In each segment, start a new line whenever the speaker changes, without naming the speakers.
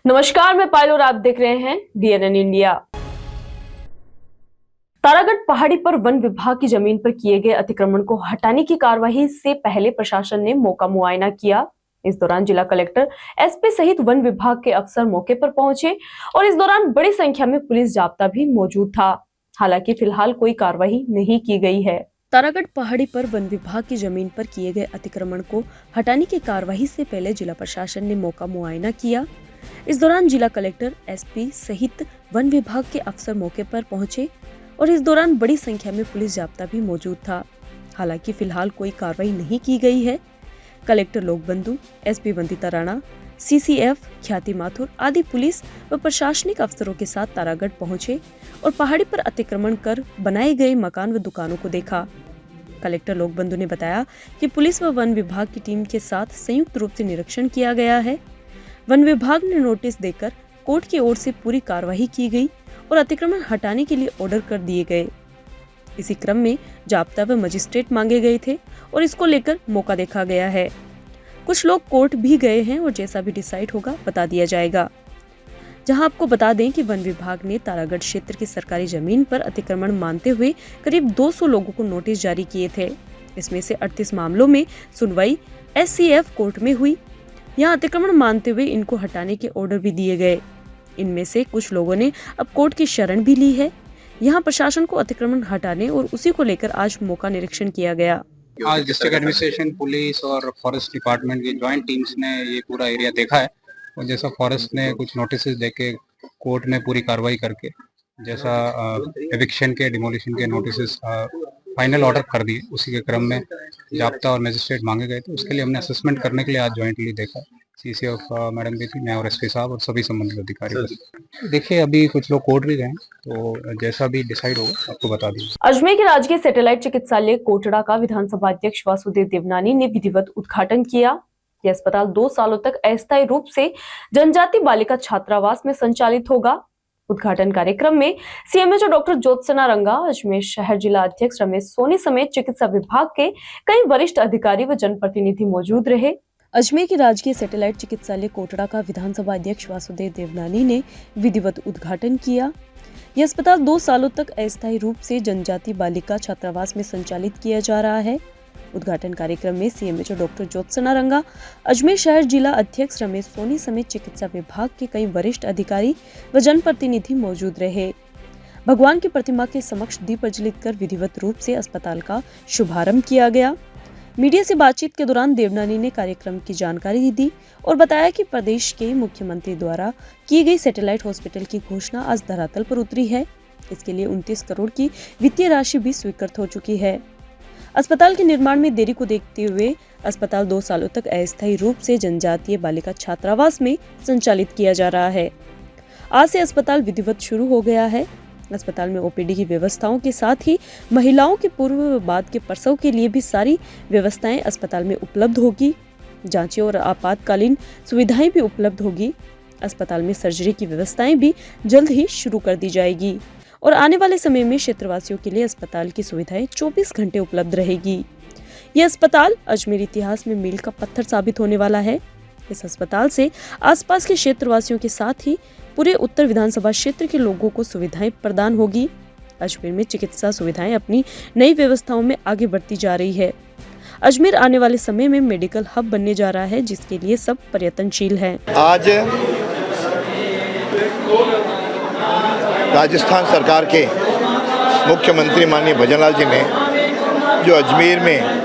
नमस्कार, मैं पायल और आप देख रहे हैं DNN इंडिया। तारागढ़ पहाड़ी पर वन विभाग की जमीन पर किए गए अतिक्रमण को हटाने की कार्यवाही से पहले प्रशासन ने मौका मुआयना किया। इस दौरान जिला कलेक्टर, SP सहित वन विभाग के अफसर मौके पर पहुंचे और इस दौरान बड़ी संख्या में पुलिस जाब्ता भी मौजूद था। हालांकि फिलहाल कोई कार्रवाई नहीं की गई है। तारागढ़ पहाड़ी पर वन विभाग की जमीन पर किए गए अतिक्रमण को हटाने की कार्यवाही से पहले जिला प्रशासन ने मौका मुआयना किया। इस दौरान जिला कलेक्टर, SP सहित वन विभाग के अफसर मौके पर पहुंचे और इस दौरान बड़ी संख्या में पुलिस जाब्ता भी मौजूद था। हालांकि फिलहाल कोई कार्रवाई नहीं की गई है। Collector Lokbandhu, SP Vandita Rana, CCF ख्याति माथुर आदि पुलिस व प्रशासनिक अफसरों के साथ तारागढ़ पहुंचे और पहाड़ी पर अतिक्रमण कर बनाए गए मकान व दुकानों को देखा। कलेक्टर लोकबंधु ने बताया कि पुलिस व वन विभाग की टीम के साथ संयुक्त रूप से निरीक्षण किया गया है। वन विभाग ने नोटिस देकर कोर्ट की ओर से पूरी कार्यवाही की गई और अतिक्रमण हटाने के लिए ऑर्डर कर दिए गए। इसी क्रम में जाब्ता व मजिस्ट्रेट मांगे गए थे और इसको लेकर मौका देखा गया है। कुछ लोग कोर्ट भी गए हैं और जैसा भी डिसाइड होगा बता दिया जाएगा। जहां आपको बता दें कि वन विभाग ने तारागढ़ क्षेत्र की सरकारी जमीन पर अतिक्रमण मानते हुए करीब 200 लोगों को नोटिस जारी किए थे। इसमें से 38 मामलों में सुनवाई SCF कोर्ट में हुई। यहाँ अतिक्रमण मानते हुए इनको हटाने के ऑर्डर भी दिए गए। इनमें से कुछ लोगों ने अब कोर्ट की शरण भी ली है। यहाँ प्रशासन को अतिक्रमण हटाने और उसी को लेकर आज मौका निरीक्षण किया गया।
आज डिस्ट्रिक्ट एडमिनिस्ट्रेशन, पुलिस और फॉरेस्ट डिपार्टमेंट की ज्वाइंट टीम्स ने ये पूरा एरिया देखा है और जैसा फॉरेस्ट ने कुछ नोटिस देके कोर्ट में पूरी कार्रवाई करके जैसा एविक्शन के, डिमोलिशन के नोटिस फाइनल ऑर्डर कर दिए, उसी के क्रम में जाब्ता और मजिस्ट्रेट मांगे गए थे। उसके लिए हमने असेसमेंट करने के लिए आज ज्वाइंटली देखा। CCF मैडम भी थी, मैं और SP साहब और सभी संबंधित अधिकारी। देखिए, अभी कुछ लोग कोर्ट भी गए, तो जैसा भी डिसाइड होगा आपको बता देंगे।
अजमेर के राजकीय सैटेलाइट चिकित्सालय कोटड़ा का विधानसभा अध्यक्ष वासुदेव देवनानी ने विधिवत उद्घाटन किया। यह अस्पताल 2 सालों तक अस्थायी रूप से जनजाति बालिका छात्रावास में संचालित होगा। उद्घाटन कार्यक्रम में CMHO डॉक्टर ज्योत्सना रंगा, अजमेर शहर जिला अध्यक्ष रमेश सोनी समेत चिकित्सा विभाग के कई वरिष्ठ अधिकारी व जनप्रतिनिधि मौजूद रहे। अजमेर के राजकीय सैटेलाइट चिकित्सालय कोटड़ा का विधानसभा अध्यक्ष वासुदेव देवनानी ने विधिवत उद्घाटन किया। यह अस्पताल 2 सालों तक अस्थायी रूप से जनजाति बालिका छात्रावास में संचालित किया जा रहा है। उद्घाटन कार्यक्रम में CMHO डॉक्टर ज्योत्सना रंगा, अजमेर शहर जिला अध्यक्ष रमेश सोनी समेत चिकित्सा विभाग के कई वरिष्ठ अधिकारी व जनप्रतिनिधि मौजूद रहे। भगवान की प्रतिमा के समक्ष दीप प्रज्वलित कर विधिवत रूप से अस्पताल का शुभारंभ किया गया। मीडिया से बातचीत के दौरान देवनानी ने कार्यक्रम की जानकारी दी और बताया कि प्रदेश के मुख्यमंत्री द्वारा की गई सैटेलाइट हॉस्पिटल की घोषणा आज धरातल पर उतरी है। इसके लिए 29 करोड़ की वित्तीय राशि भी स्वीकृत हो चुकी है। अस्पताल के निर्माण में देरी को देखते हुए अस्पताल 2 सालों तक अस्थायी रूप से जनजातीय बालिका छात्रावास में संचालित किया जा रहा है। आज से अस्पताल विधिवत शुरू हो गया है। अस्पताल में OPD की व्यवस्थाओं के साथ ही महिलाओं के पूर्व व बाद के प्रसव के लिए भी सारी व्यवस्थाएं अस्पताल में उपलब्ध होगी। जांचें और आपातकालीन सुविधाएं भी उपलब्ध होगी। अस्पताल में सर्जरी की व्यवस्थाएं भी जल्द ही शुरू कर दी जाएगी और आने वाले समय में क्षेत्रवासियों के लिए अस्पताल की सुविधाएं 24 घंटे उपलब्ध रहेगी। यह अस्पताल अजमेर इतिहास में मील का पत्थर साबित होने वाला है। इस अस्पताल से आसपास के क्षेत्रवासियों के साथ ही पूरे उत्तर विधानसभा क्षेत्र के लोगों को सुविधाएं प्रदान होगी। अजमेर में चिकित्सा सुविधाएं अपनी नई व्यवस्थाओं में आगे बढ़ती जा रही है। अजमेर आने वाले समय में मेडिकल हब बनने जा रहा है, जिसके लिए सब प्रयत्नशील हैं।
आज राजस्थान सरकार के मुख्यमंत्री माननीय भजनलाल जी ने जो अजमेर में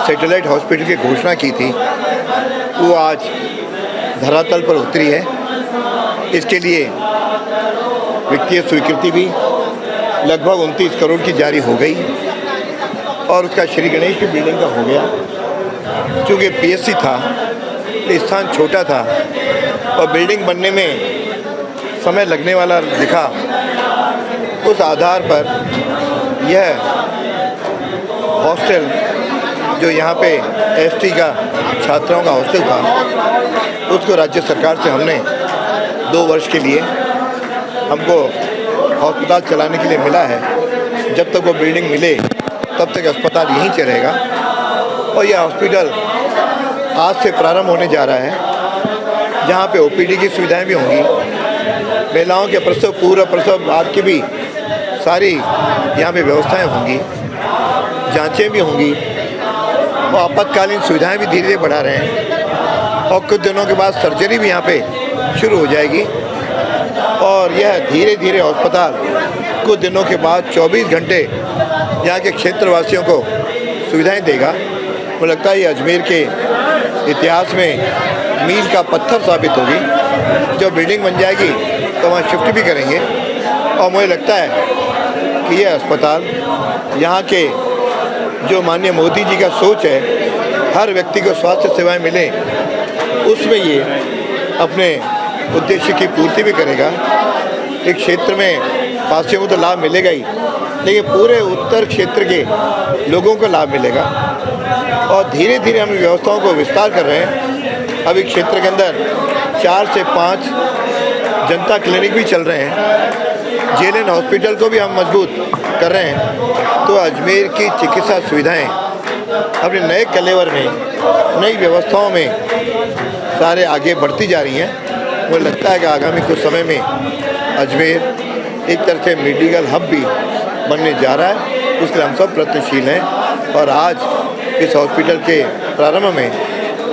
सैटेलाइट हॉस्पिटल की घोषणा की थी, वो आज धरातल पर उतरी है। इसके लिए वित्तीय स्वीकृति भी लगभग 29 करोड़ की जारी हो गई और उसका श्री गणेश की बिल्डिंग का हो गया। क्योंकि PSC था, स्थान छोटा था और बिल्डिंग बनने में समय लगने वाला दिखा, उस आधार पर यह हॉस्टल जो यहाँ पे ST का छात्राओं का हॉस्टल था, उसको राज्य सरकार से हमने 2 वर्ष के लिए हमको अस्पताल चलाने के लिए मिला है। जब तक वो बिल्डिंग मिले तब तक अस्पताल यहीं चलेगा और यह हॉस्पिटल आज से प्रारंभ होने जा रहा है। जहाँ पे ओपीडी की सुविधाएं भी होंगी, महिलाओं के प्रसव, पूर्व प्रसव बाद की भी सारी यहाँ पे व्यवस्थाएं होंगी, जांचें भी होंगी और आपातकालीन सुविधाएं भी धीरे धीरे बढ़ा रहे हैं और कुछ दिनों के बाद सर्जरी भी यहाँ पे शुरू हो जाएगी और यह धीरे धीरे अस्पताल कुछ दिनों के बाद 24 घंटे यहाँ के क्षेत्रवासियों को सुविधाएं देगा। मुझे लगता है ये अजमेर के इतिहास में मील का पत्थर साबित होगी। जब बिल्डिंग बन जाएगी तो वहाँ शिफ्ट भी करेंगे और मुझे लगता है कि यह अस्पताल यहाँ के जो माननीय मोदी जी का सोच है हर व्यक्ति को स्वास्थ्य सेवाएं मिलें, उसमें ये अपने उद्देश्य की पूर्ति भी करेगा। एक क्षेत्र में वासियों को तो लाभ मिलेगा ही, लेकिन पूरे उत्तर क्षेत्र के लोगों को लाभ मिलेगा और धीरे धीरे हम व्यवस्थाओं को विस्तार कर रहे हैं। अभी क्षेत्र के अंदर 4 से 5 जनता क्लिनिक भी चल रहे हैं। जेएलएन हॉस्पिटल को भी हम मजबूत कर रहे हैं। तो अजमेर की चिकित्सा सुविधाएं अपने नए कलेवर में, नई व्यवस्थाओं में सारे आगे बढ़ती जा रही हैं। मुझे लगता है कि आगामी कुछ समय में अजमेर एक तरह से मेडिकल हब भी बनने जा रहा है। उसके लिए हम सब प्रयत्नशील हैं और आज इस हॉस्पिटल के प्रारंभ में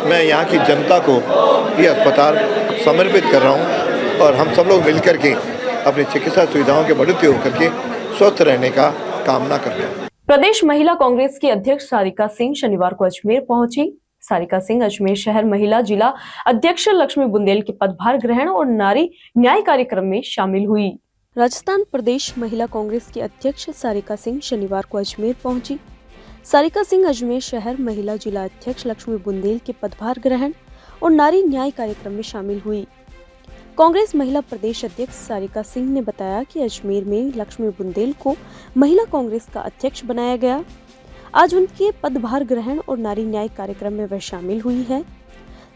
मैं यहाँ की जनता को ये अस्पताल समर्पित कर रहा हूँ और हम सब लोग मिलकर के अपनी चिकित्सा सुविधाओं के बढ़ोतरी होकर के स्वस्थ रहने का कामना करते हैं।
प्रदेश महिला कांग्रेस की अध्यक्ष सारिका सिंह शनिवार को अजमेर पहुंची। सारिका सिंह अजमेर शहर महिला जिला अध्यक्ष लक्ष्मी बुंदेल के पदभार ग्रहण और नारी न्याय कार्यक्रम में शामिल हुई। राजस्थान प्रदेश महिला कांग्रेस की अध्यक्ष सारिका सिंह शनिवार को अजमेर पहुंची। सारिका सिंह अजमेर शहर महिला जिला अध्यक्ष लक्ष्मी बुंदेल के पदभार ग्रहण और नारी न्याय कार्यक्रम में शामिल हुई। कांग्रेस महिला प्रदेश अध्यक्ष सारिका सिंह ने बताया कि अजमेर में लक्ष्मी बुंदेल को महिला कांग्रेस का अध्यक्ष बनाया गया। आज उनके पदभार ग्रहण और नारी न्याय कार्यक्रम में वह शामिल हुई है।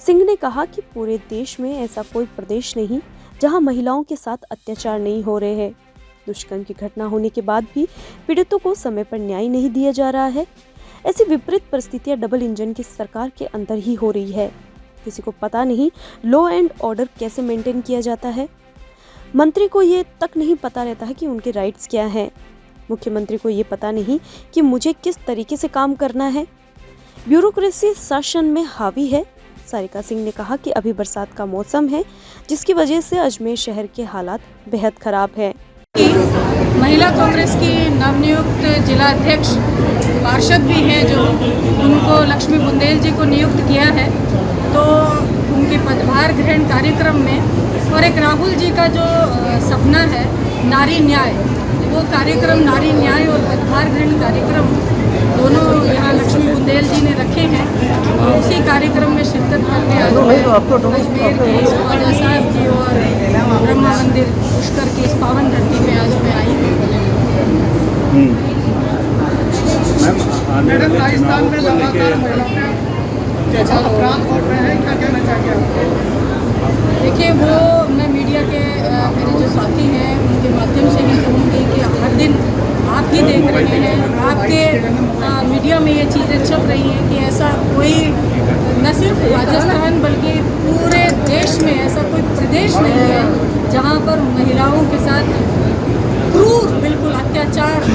सिंह ने कहा कि पूरे देश में ऐसा कोई प्रदेश नहीं जहां महिलाओं के साथ अत्याचार नहीं हो रहे हैं। दुष्कर्म की घटना होने के बाद भी पीड़ितों को समय पर न्याय नहीं दिया जा रहा है। ऐसी विपरीत परिस्थितियां डबल इंजन की सरकार के अंदर ही हो रही है। किसी को पता नहीं लॉ एंड ऑर्डर कैसे मेंटेन किया जाता है। मंत्री को ये तक नहीं पता रहता है कि उनके राइट्स क्या हैं। मुख्यमंत्री को ये पता नहीं कि मुझे किस तरीके से काम करना है। ब्यूरोक्रेसी शासन में हावी है। सारिका सिंह ने कहा कि अभी बरसात का मौसम है, जिसकी वजह से अजमेर शहर के हालात बेहद खराब है।
महिला कांग्रेस की नवनियुक्त जिला अध्यक्ष पार्षद भी हैं, जो उनको लक्ष्मी बुंदेल जी को नियुक्त किया है, तो उनके पदभार ग्रहण कार्यक्रम में और एक राहुल जी का जो सपना है नारी न्याय, वो कार्यक्रम नारी न्याय और पदभार ग्रहण कार्यक्रम दोनों यहाँ लक्ष्मी बुंदेल जी ने रखे हैं। और उसी कार्यक्रम में शिरकत करके आज अजमेर के इस ख्वाजा साहब जी और ब्रह्मा मंदिर पुष्कर की इस पावन धरती में आज मैं आई हूँ।
मैडम, राजस्थान में लगातार महिलाओं पे अपराध हो रहे हैं, क्या कहना चाहिए आप?
देखिए, वो मैं मीडिया के मेरे जो साथी हैं उनके माध्यम से भी कहूँगी कि हर दिन आप ही देख रहे हैं, आपके मीडिया में ये चीज़ें छप रही हैं कि ऐसा कोई न सिर्फ राजस्थान बल्कि पूरे देश में ऐसा कोई प्रदेश नहीं है जहाँ पर महिलाओं के साथ क्रूर बिल्कुल अत्याचार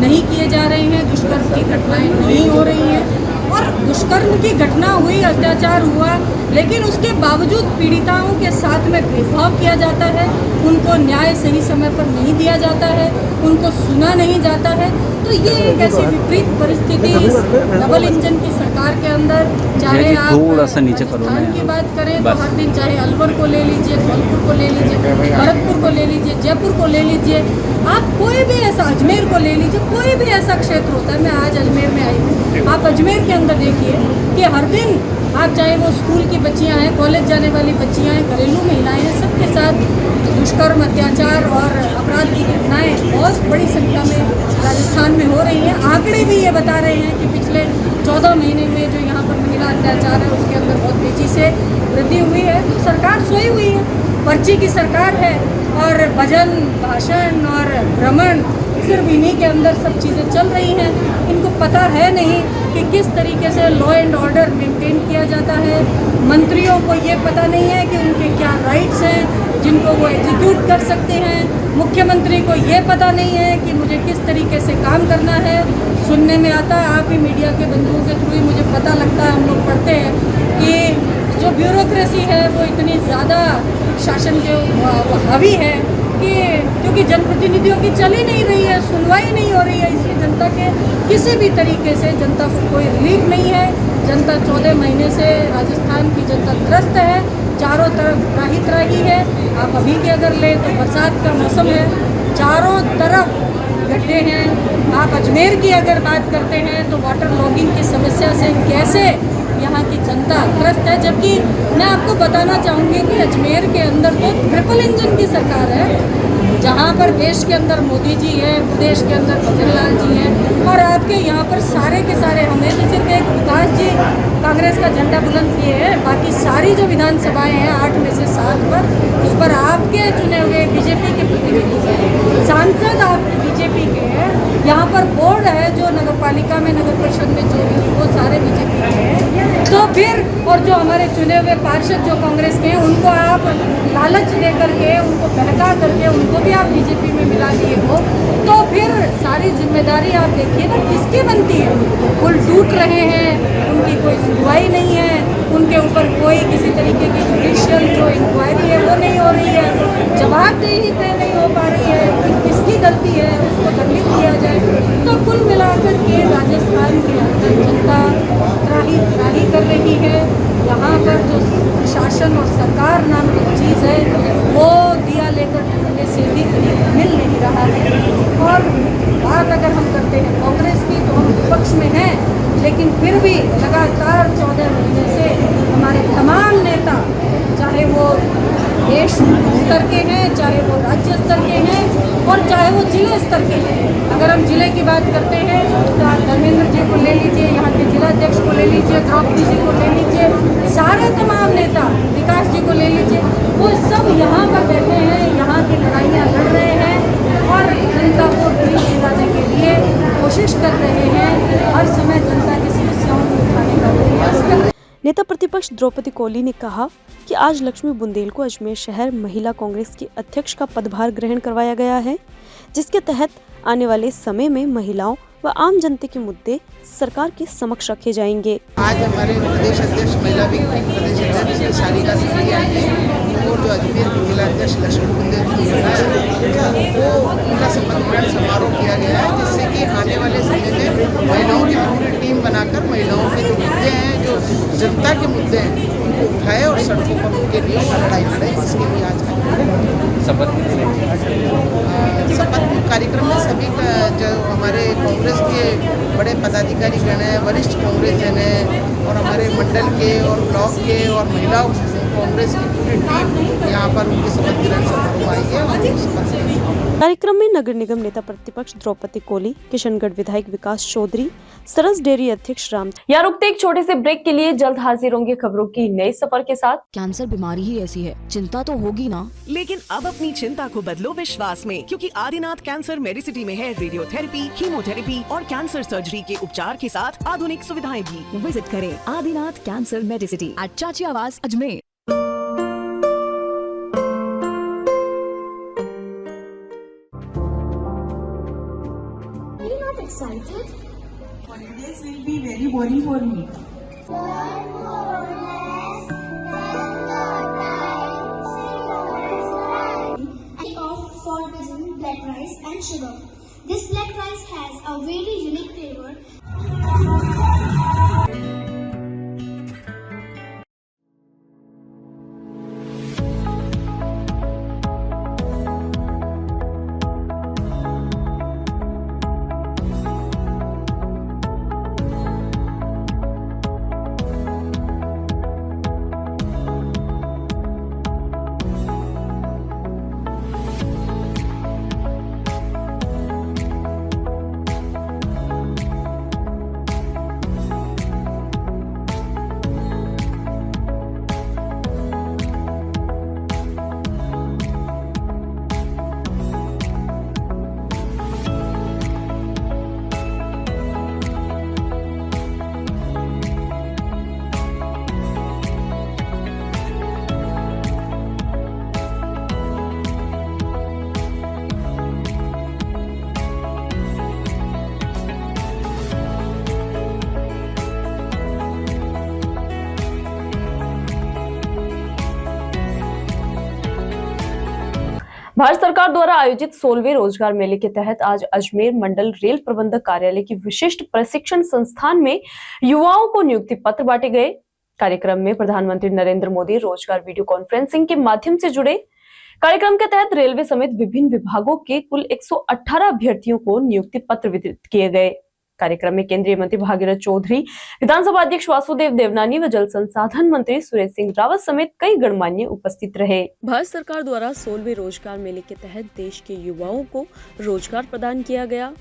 नहीं किए जा रहे हैं, दुष्कर्म की घटनाएं नहीं हो रही हैं। और दुष्कर्म की घटना हुई, अत्याचार हुआ, लेकिन उसके बावजूद पीड़िताओं के साथ में भेदभाव किया जाता है, उनको न्याय सही समय पर नहीं दिया जाता है, उनको सुना नहीं जाता है। तो ये एक ऐसी विपरीत परिस्थिति इस डबल इंजन की सरकार के अंदर, चाहे आप राजस्थान की बात करें तो हर दिन, चाहे अलवर को ले लीजिए, धौलपुर को ले लीजिए, भरतपुर को ले लीजिए, जयपुर को ले लीजिए, आप कोई भी ऐसा, अजमेर को ले लीजिए, कोई भी ऐसा क्षेत्र होता है। मैं आज अजमेर में आई हूँ, आप अजमेर के अंदर देखिए कि हर दिन आप चाहे वो स्कूल की बच्चियां हैं, कॉलेज जाने वाली बच्चियां हैं, घरेलू महिलाएं हैं, सबके साथ दुष्कर्म, अत्याचार और अपराध की घटनाएं बहुत बड़ी संख्या में राजस्थान में हो रही हैं। आंकड़े भी ये बता रहे हैं कि पिछले 14 महीने में जो यहाँ पर महिला अत्याचार है उसके अंदर बहुत तेज़ी से वृद्धि हुई है। तो सरकार सोई हुई है, पर्ची की सरकार है और भजन, भाषण और भ्रमण सिर्फ इन्हीं के अंदर सब चीज़ें चल रही हैं। इनको पता है नहीं कि किस तरीके से लॉ एंड ऑर्डर मेंटेन किया जाता है। मंत्रियों को ये पता नहीं है कि उनके क्या राइट्स हैं जिनको वो एग्जीक्यूट कर सकते हैं। मुख्यमंत्री को ये पता नहीं है कि मुझे किस तरीके से काम करना है। सुनने में आता है, आप ही मीडिया के बंधुओं के थ्रू ही मुझे पता लगता है, हम लोग पढ़ते हैं कि जो ब्यूरोक्रेसी है वो इतनी ज़्यादा शासन के हावी है कि क्योंकि जनप्रतिनिधियों की चल ही नहीं रही है, सुनवाई नहीं हो रही है, इसलिए जनता के किसी भी तरीके से जनता को कोई रिलीफ नहीं है। जनता 14 महीने से राजस्थान की जनता त्रस्त है, चारों तरफ त्राही त्राही है। आप अभी के अगर लें तो बरसात का मौसम है, चारों तरफ गड्ढे हैं। आप अजमेर की अगर बात करते हैं तो वाटर लॉगिंग की समस्या से कैसे यहाँ की जनता त्रस्त है। जबकि मैं आपको बताना चाहूँगी कि अजमेर के अंदर तो ट्रिपल इंजन की सरकार है, जहाँ पर देश के अंदर मोदी जी हैं, प्रदेश के अंदर भजन लाल जी हैं, और आपके यहाँ पर सारे के सारे हमें तो सिर्फ एक विकास जी कांग्रेस का झंडा बुलंद किए हैं, बाकी सारी जो विधानसभाएं हैं 8 में से 7 पर उस पर आपके चुने हुए बीजेपी के प्रतिनिधि हैं, सांसद आपके बीजेपी के हैं। यहाँ पर बोर्ड है जो नगर पालिका में, नगर परिषद में जो भी वो सारे बीजेपी के हैं। तो फिर और जो हमारे चुने हुए पार्षद जो कांग्रेस के हैं उनको आप लालच दे करके, उनको बहका करके उनको भी आप बीजेपी में मिला दिए हो, तो फिर सारी जिम्मेदारी आप देखिए ना किसकी बनती है। पुल टूट रहे हैं, उनकी कोई सुनवाई नहीं है, उनके ऊपर कोई किसी तरीके की जुडिशियल जो इंक्वायरी है वो नहीं हो रही है, जवाबदेही तय नहीं हो पा रही है कि किसकी गलती है, उसको दंडित किया जाए। तो कुल मिलाकर के राजस्थान के अंदर जनता त्राही त्राही कर रही है। यहाँ पर जो शासन और सरकार नाम की चीज़ है वो दिया लेकर ढूंढने से भी मिल नहीं रहा है। और बात अगर हम करते हैं कांग्रेस की तो हम विपक्ष में हैं, लेकिन फिर भी लगातार 14 महीने से हमारे तमाम नेता, चाहे वो देश स्तर के हैं, चाहे वो राज्य स्तर के हैं और चाहे वो जिले स्तर के हैं। अगर हम जिले की बात करते हैं तो आप धर्मेंद्र जी को ले लीजिए, यहाँ के जिलाध्यक्ष को ले लीजिए, द्रौपदी जी को ले लीजिए, सारे तमाम नेता, विकास जी को ले लीजिए, वो सब यहाँ पर बैठे हैं, यहाँ की लड़ाइयाँ लड़ रहे हैं और जनता को दिल दिलाने के लिए कोशिश कर रहे हैं। हर समय जनता की समस्याओं को उठाने का प्रयास कर रहे हैं।
नेता प्रतिपक्ष द्रौपदी कोली ने कहा कि आज लक्ष्मी बुंदेल को अजमेर शहर महिला कांग्रेस की अध्यक्ष का पदभार ग्रहण करवाया गया है, जिसके तहत आने वाले समय में महिलाओं व आम जनता के मुद्दे सरकार के समक्ष रखे जाएंगे।
आज हमारे प्रदेश अध्यक्ष महिला विंग के प्रदेश अध्यक्ष सारिका सिंधिया और जो अजमेर की जिला अध्यक्ष लक्ष्मी बुंदेल जी वो उनका शपथ ग्रहण समारोह किया गया है, जिससे कि आने वाले समय में महिलाओं की पूरी टीम बनाकर महिलाओं के जो मुद्दे हैं, जो जनता के मुद्दे हैं, उनको उठाए और सड़कों पर उनके लिए लड़ाई लड़े। इसके लिए आज शपथ कार्यक्रम में सभी का जो हमारे कांग्रेस के बड़े पदाधिकारी गण हैं, वरिष्ठ कांग्रेस जन हैं और हमारे मंडल के और ब्लॉक के और महिला कांग्रेस की पूरी टीम यहाँ पर उनकी शपथ ग्रहण समारोह आई है।
कार्यक्रम में नगर निगम नेता प्रतिपक्ष द्रौपदी कोली, किशनगढ़ विधायक विकास चौधरी, सरस डेयरी अध्यक्ष राम। यहाँ रुकते एक छोटे से ब्रेक के लिए, जल्द हाजिर होंगे खबरों की नए सफर के साथ।
कैंसर बीमारी ही ऐसी है, चिंता तो होगी ना।
लेकिन अब अपनी चिंता को बदलो विश्वास में, क्योंकि आदिनाथ कैंसर मेडिसिटी में है रेडियोथेरेपी, कीमोथेरेपी और कैंसर सर्जरी के उपचार के साथ आधुनिक सुविधाएं भी।
विजिट करें आदिनाथ कैंसर मेडिसिटी एट चाची आवास Ajmer.
Excited? Holidays will be very boring for me.
I opt for using black rice and sugar. This black rice has a very unique flavor.
Bharat सरकार द्वारा आयोजित 16वें रोजगार मेले के तहत आज अजमेर मंडल रेल प्रबंधक कार्यालय की विशिष्ट प्रशिक्षण संस्थान में युवाओं को नियुक्ति पत्र बांटे गए। कार्यक्रम में प्रधानमंत्री नरेंद्र मोदी रोजगार वीडियो कॉन्फ्रेंसिंग के माध्यम से जुड़े। कार्यक्रम के तहत रेलवे समेत विभिन्न विभागों के कुल 118 अभ्यर्थियों को नियुक्ति पत्र वितरित किए गए। कार्यक्रम में केंद्रीय मंत्री भागीरथ चौधरी, विधानसभा अध्यक्ष वासुदेव देवनानी व जल संसाधन मंत्री सुरेश सिंह रावत समेत कई गणमान्य उपस्थित रहे। भारत सरकार द्वारा 16वें रोजगार मेले के तहत देश के युवाओं को रोजगार प्रदान किया गया,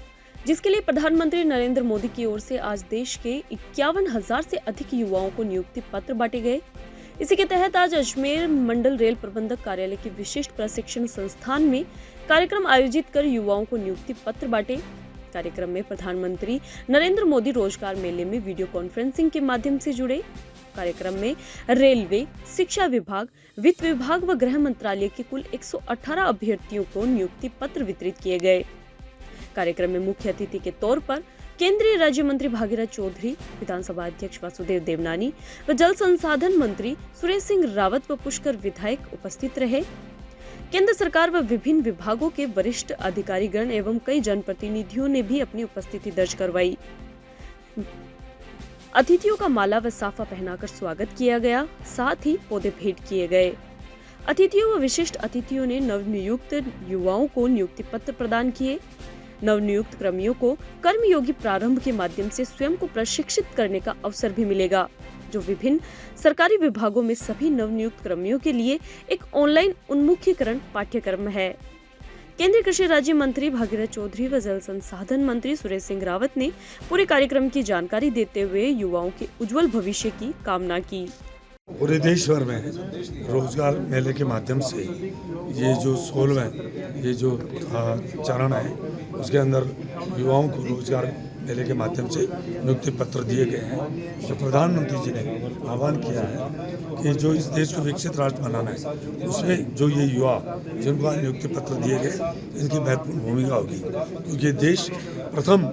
जिसके लिए प्रधानमंत्री नरेंद्र मोदी की ओर से आज देश के 51,000 से अधिक युवाओं को नियुक्ति पत्र बांटे गए। इसी के तहत आज अजमेर मंडल रेल प्रबंधक कार्यालय की विशिष्ट प्रशिक्षण संस्थान में कार्यक्रम आयोजित कर युवाओं को नियुक्ति पत्र बांटे। कार्यक्रम में प्रधानमंत्री नरेंद्र मोदी रोजगार मेले में वीडियो कॉन्फ्रेंसिंग के माध्यम से जुड़े। कार्यक्रम में रेलवे, शिक्षा विभाग, वित्त विभाग व गृह मंत्रालय के कुल 118 अभ्यर्थियों को नियुक्ति पत्र वितरित किए गए। कार्यक्रम में मुख्य अतिथि के तौर पर केंद्रीय राज्य मंत्री भागीरथ चौधरी, विधानसभा अध्यक्ष वासुदेव देवनानी व जल संसाधन मंत्री सुरेश सिंह रावत व पुष्कर विधायक उपस्थित रहे। केंद्र सरकार व विभिन्न विभागों के वरिष्ठ अधिकारीगण एवं कई जनप्रतिनिधियों ने भी अपनी उपस्थिति दर्ज करवाई। अतिथियों का माला व साफा पहनाकर स्वागत किया गया, साथ ही पौधे भेंट किए गए। अतिथियों व विशिष्ट अतिथियों ने नवनियुक्त युवाओं को नियुक्ति पत्र प्रदान किए। नवनियुक्त कर्मियों को कर्मयोगी प्रारंभ के माध्यम से स्वयं को प्रशिक्षित करने का अवसर भी मिलेगा, जो विभिन्न सरकारी विभागों में सभी नवनियुक्त कर्मियों के लिए एक ऑनलाइन उन्मुखीकरण पाठ्यक्रम है। केंद्रीय कृषि राज्य मंत्री भागीरथ चौधरी व जल संसाधन मंत्री सुरेश सिंह रावत ने पूरे कार्यक्रम की जानकारी देते हुए युवाओं के उज्जवल भविष्य की कामना की।
पूरे देश भर में रोजगार मेले के माध्यम से ये जो 16वें ये जो चरण है उसके अंदर युवाओं को रोजगार मेले के माध्यम से नियुक्ति पत्र दिए गए हैं। जो प्रधानमंत्री जी ने आह्वान किया है कि जो इस देश को विकसित राष्ट्र बनाना है, उसमें जो ये युवा जिनको आज नियुक्ति पत्र दिए गए, इनकी महत्वपूर्ण भूमिका होगी, क्योंकि देश प्रथम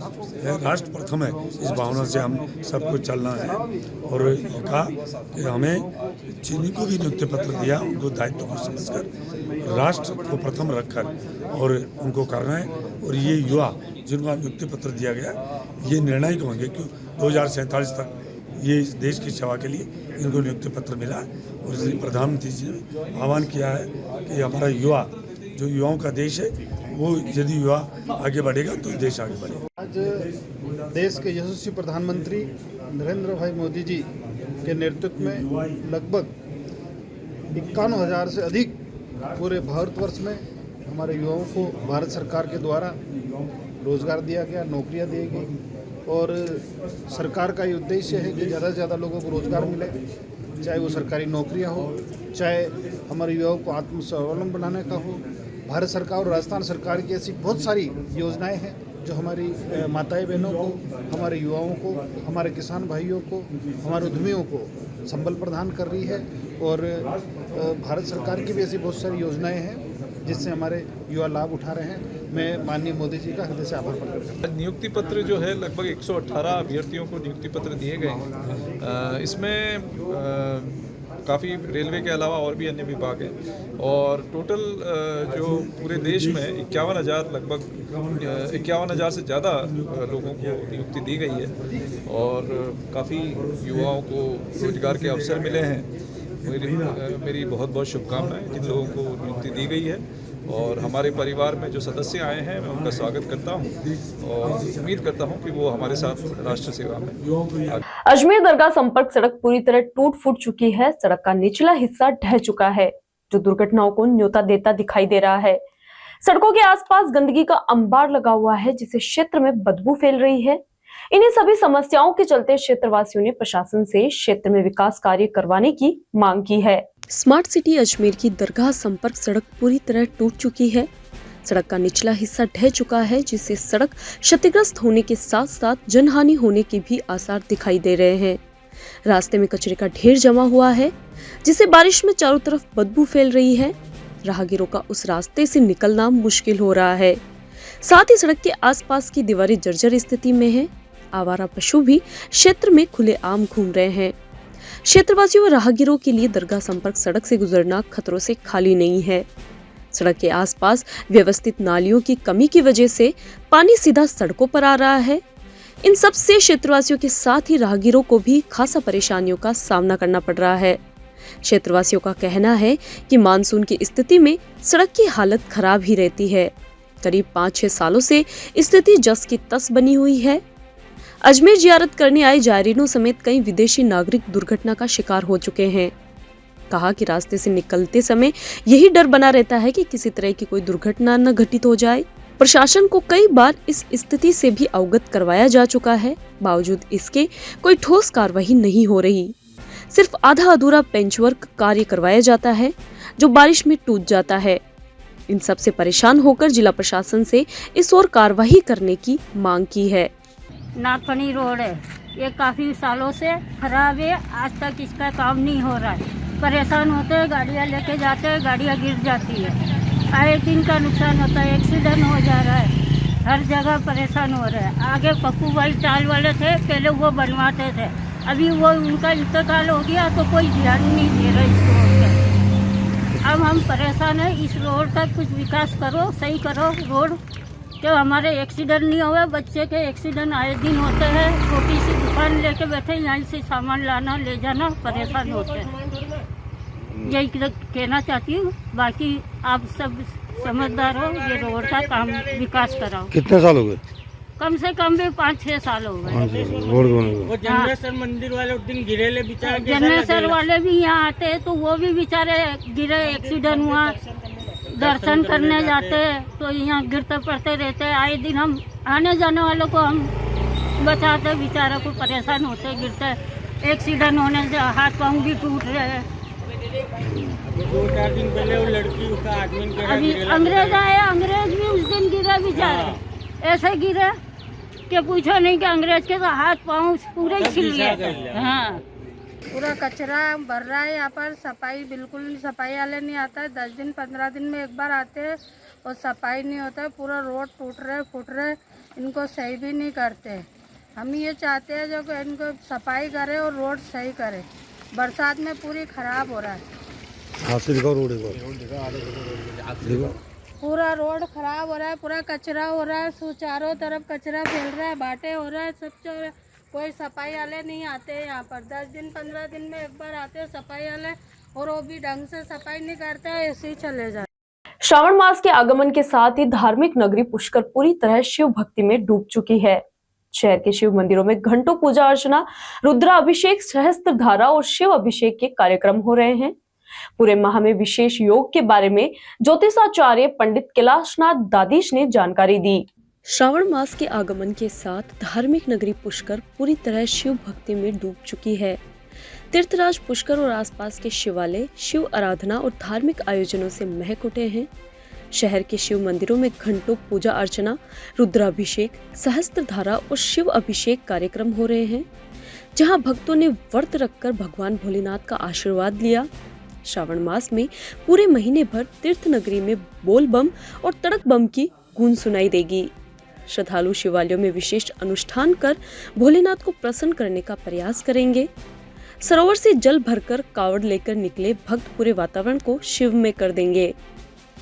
है, राष्ट्र प्रथम है। इस भावना से हम सबको चलना है और ये कहा कि हमें जिनको भी नियुक्ति पत्र दिया उनको दायित्व को समझकर राष्ट्र को प्रथम रखकर और उनको करना है। और ये युवा जिनको आज नियुक्ति पत्र दिया गया, ये निर्णायक होंगे कि 2047 तक ये इस देश की सेवा के लिए इनको नियुक्ति पत्र मिला। और इसलिए प्रधानमंत्री जी ने आह्वान किया है कि हमारा युवा, जो युवाओं का देश है, वो यदि युवा आगे बढ़ेगा तो देश आगे बढ़ेगा।
आज देश के यशस्वी प्रधानमंत्री नरेंद्र भाई मोदी जी के नेतृत्व में लगभग 51,000 से अधिक पूरे भारतवर्ष में हमारे युवाओं को भारत सरकार के द्वारा रोजगार दिया गया, नौकरियां दी गई। और सरकार का ये उद्देश्य है कि ज़्यादा से ज़्यादा लोगों को रोजगार मिले, चाहे वो सरकारी नौकरियां हो, चाहे हमारे युवाओं को आत्मस्वावलंबन बनाने का हो। भारत सरकार और राजस्थान सरकार की ऐसी बहुत सारी योजनाएं हैं जो हमारी माताएं बहनों को, हमारे युवाओं को, हमारे किसान भाइयों को, हमारे उद्यमियों को संबल प्रदान कर रही है। और भारत सरकार की भी ऐसी बहुत सारी योजनाएं हैं जिससे हमारे युवा लाभ उठा रहे हैं। मैं माननीय मोदी जी का हृदय से आभार प्रकट करता हूं।
नियुक्ति पत्र जो है लगभग 118 अभ्यर्थियों को नियुक्ति पत्र दिए गए हैं। इसमें काफ़ी रेलवे के अलावा और भी अन्य विभाग हैं और टोटल जो पूरे देश में 51,000 लगभग 51,000 से ज़्यादा लोगों को नियुक्ति दी गई है और काफ़ी युवाओं को रोजगार के अवसर मिले हैं। मेरी बहुत बहुत शुभकामनाएं जिन लोगों को नियुक्ति दी गई है और हमारे परिवार में जो सदस्य आए हैं मैं उनका स्वागत करता हूं और उम्मीद करता हूं कि वो हमारे साथ राष्ट्र सेवा में।
अजमेर दरगाह संपर्क सड़क पूरी तरह टूट फूट चुकी है। सड़क का निचला हिस्सा ढह चुका है, जो दुर्घटनाओं को न्योता देता दिखाई दे रहा है। सड़कों के आसपास गंदगी का अंबार लगा हुआ है, जिससे क्षेत्र में बदबू फैल रही है। इन्हीं सभी समस्याओं के चलते क्षेत्रवासियों ने प्रशासन से क्षेत्र में विकास कार्य करवाने की मांग की है। स्मार्ट सिटी अजमेर की दरगाह संपर्क सड़क पूरी तरह टूट चुकी है। सड़क का निचला हिस्सा ढह चुका है, जिससे सड़क क्षतिग्रस्त होने के साथ साथ जनहानि होने के भी आसार दिखाई दे रहे हैं। रास्ते में कचरे का ढेर जमा हुआ है, जिससे बारिश में चारों तरफ बदबू फैल रही है। राहगीरों का उस रास्ते से निकलना मुश्किल हो रहा है। साथ ही सड़क के आसपास की दीवारें जर्जर स्थिति में है। आवारा पशु भी क्षेत्र में खुलेआम घूम रहे हैं। क्षेत्रवासियों व राहगीरों के लिए दरगाह संपर्क सड़क से गुजरना खतरों से खाली नहीं है। सड़क के आसपास व्यवस्थित नालियों की कमी की वजह से पानी सीधा सड़कों पर आ रहा है। इन सब से क्षेत्रवासियों के साथ ही राहगीरों को भी खासा परेशानियों का सामना करना पड़ रहा है। क्षेत्रवासियों का कहना है कि मानसून की स्थिति में सड़क की हालत खराब ही रहती है। करीब 5-6 सालों से स्थिति जस की तस बनी हुई है। अजमेर जियारत करने आए जायरीनों समेत कई विदेशी नागरिक दुर्घटना का शिकार हो चुके हैं। कहा कि रास्ते से निकलते समय यही डर बना रहता है कि किसी तरह की कोई दुर्घटना न घटित हो जाए। प्रशासन को कई बार इस स्थिति से भी अवगत करवाया जा चुका है, बावजूद इसके कोई ठोस कार्रवाई नहीं हो रही। सिर्फ आधा अधूरा पेंचवर्क कार्य करवाया जाता है जो बारिश में टूट जाता है। इन सब से परेशान होकर जिला प्रशासन से इस ओर कार्रवाई करने की मांग की है।
नागफनी रोड है, ये काफी सालों से खराब है, आज तक इसका काम नहीं हो रहा है। परेशान होते हैं, गाड़ियाँ लेके जाते हैं, गाड़ियाँ गिर जाती है, आए दिन का नुकसान होता है, एक्सीडेंट हो जा रहा है, हर जगह परेशान हो रहे हैं। आगे पप्पू भाई टाल वाले थे, पहले वो बनवाते थे, अभी वो उनका इंतकाल हो गया तो कोई ध्यान नहीं दे रहा इस रोड पर। अब हम परेशान हैं, इस रोड का कुछ विकास करो, सही करो रोड, कि हमारे एक्सीडेंट नहीं हुए। बच्चे के एक्सीडेंट आए दिन होते हैं, छोटी सी दुकान लेके बैठे, यहीं से सामान लाना ले जाना, परेशान होते हैं। यही कहना चाहती हूँ, बाकी आप सब समझदार हो, ये रोड का काम विकास कराओ।
कितने साल हो गए?
कम से कम भी 5-6 साल हो गए।
रोड
जन्नेश्वर मंदिर वाले उस दिन गिरेले बेचारे,
जन्नेश्वर वाले भी यहाँ आते हैं तो वो भी बेचारे गिरे, एक्सीडेंट हुआ। दर्शन करने जाते हैं तो यहाँ गिरते पड़ते रहते हैं। आए दिन हम आने जाने वालों को हम बचाते, बेचारों को परेशान होते, गिरते, एक्सीडेंट होने से हाथ पाँव भी टूट रहे हैं।
2-4 दिन पहले वो लड़की उसका आदमी
अभी अंग्रेज आए, अंग्रेज भी उस दिन गिरे बेचारे, ऐसे गिरे कि पूछो नहीं कि अंग्रेज के तो हाथ पाँव पूरे छिल गए। हाँ, पूरा कचरा भर रहा है यहाँ पर, सफाई बिल्कुल नहीं, सफाई वाले नहीं आता है। 10 दिन 15 दिन में एक बार आते हैं और सफाई नहीं होता है। पूरा रोड टूट रहे फूट रहे, इनको सही भी नहीं करते। हम ये चाहते हैं जो इनको सफाई करे और रोड सही करे। बरसात में पूरी खराब हो रहा है, पूरा रोड खराब हो रहा है, पूरा कचरा हो रहा है, चारों तरफ कचरा फैल रहा है, बाटे हो रहा है, सब चल रहा है। कोई सफाई वाले नहीं आते हैं यहाँ पर। 10 दिन 15 दिन में एक बार आते हैं सफाई वाले, और वो भी ढंग से सफाई नहीं करते, ऐसे ही चले जाते।
श्रावण मास के आगमन के साथ ही धार्मिक नगरी पुष्कर पूरी तरह शिव भक्ति में डूब चुकी है। शहर के शिव मंदिरों में घंटों पूजा अर्चना, रुद्राभिषेक, सहस्त्र धारा और शिव अभिषेक के कार्यक्रम हो रहे हैं। पूरे माह में विशेष योग के बारे में ज्योतिषाचार्य पंडित कैलाशनाथ दादीश ने जानकारी दी। श्रावण मास के आगमन के साथ धार्मिक नगरी पुष्कर पूरी तरह शिव भक्ति में डूब चुकी है। तीर्थराज पुष्कर और आसपास के शिवालय शिव आराधना और धार्मिक आयोजनों से महक उठे हैं। शहर के शिव मंदिरों में घंटों पूजा अर्चना, रुद्राभिषेक, सहस्त्र धारा और शिव अभिषेक कार्यक्रम हो रहे हैं, जहां भक्तों ने व्रत रखकर भगवान भोलेनाथ का आशीर्वाद लिया। श्रावण मास में पूरे महीने भर तीर्थ नगरी में बोल बम और तड़क बम की गूंज सुनाई देगी। श्रद्धालु शिवालयों में विशेष अनुष्ठान कर भोलेनाथ को प्रसन्न करने का प्रयास करेंगे। सरोवर से जल भरकर कावड़ लेकर निकले भक्त पूरे वातावरण को शिव में कर देंगे।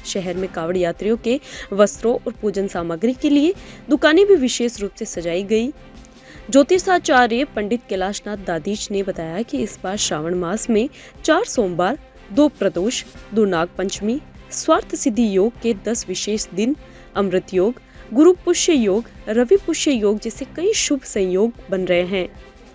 शहर में कावड़ यात्रियों के वस्त्रों और पूजन सामग्री के लिए दुकानें भी विशेष रूप से सजाई गई। ज्योतिषाचार्य पंडित कैलाशनाथ दादीश ने बताया कि इस बार श्रावण मास में 4 सोमवार, 2 प्रदोष, 2 नाग पंचमी, स्वार्थ सिद्धि योग के 10 विशेष दिन, अमृत योग, गुरु पुष्य योग, रवि पुष्य योग जैसे कई शुभ संयोग बन रहे हैं।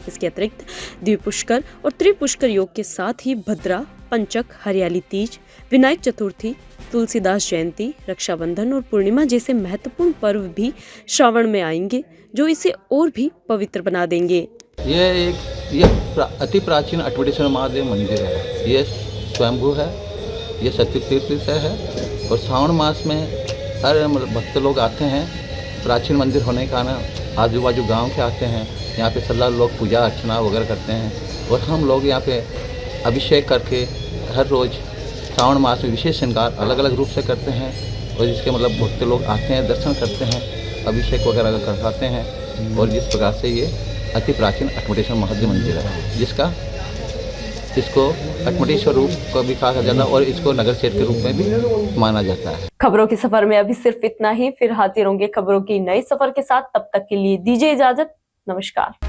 इसके अतिरिक्त द्विपुष्कर और त्रिपुष्कर योग के साथ ही भद्रा, पंचक, हरियाली तीज, विनायक चतुर्थी, तुलसीदास जयंती, रक्षाबंधन और पूर्णिमा जैसे महत्वपूर्ण पर्व भी श्रावण में आएंगे, जो इसे और भी पवित्र बना देंगे।
ये अति प्राचीन अटवटेश्वर महादेव मंदिर है। ये स्वयंभू है, ये सत्यतीर्थ से है और श्रावण मास में हर भक्त लोग आते हैं। प्राचीन मंदिर होने के कारण आजू बाजू गांव के आते हैं, यहाँ पे सल्ला लोग पूजा अर्चना वगैरह करते हैं और हम लोग यहाँ पे अभिषेक करके हर रोज़ श्रावण मास में विशेष श्रृंगार अलग अलग रूप से करते हैं और जिसके मतलब भक्त लोग आते हैं, दर्शन करते हैं, अभिषेक वगैरह करवाते हैं और जिस प्रकार से ये अति प्राचीन अटवटेश्वर महादेव मंदिर है, जिसका इसको अटमटेश्वर रूप को भी कहा जाता है और इसको नगर सेठ के रूप में भी माना जाता है।
खबरों के सफर में अभी सिर्फ इतना ही, फिर हाजिर होंगे खबरों की नए सफर के साथ। तब तक के लिए दीजिए इजाजत, नमस्कार।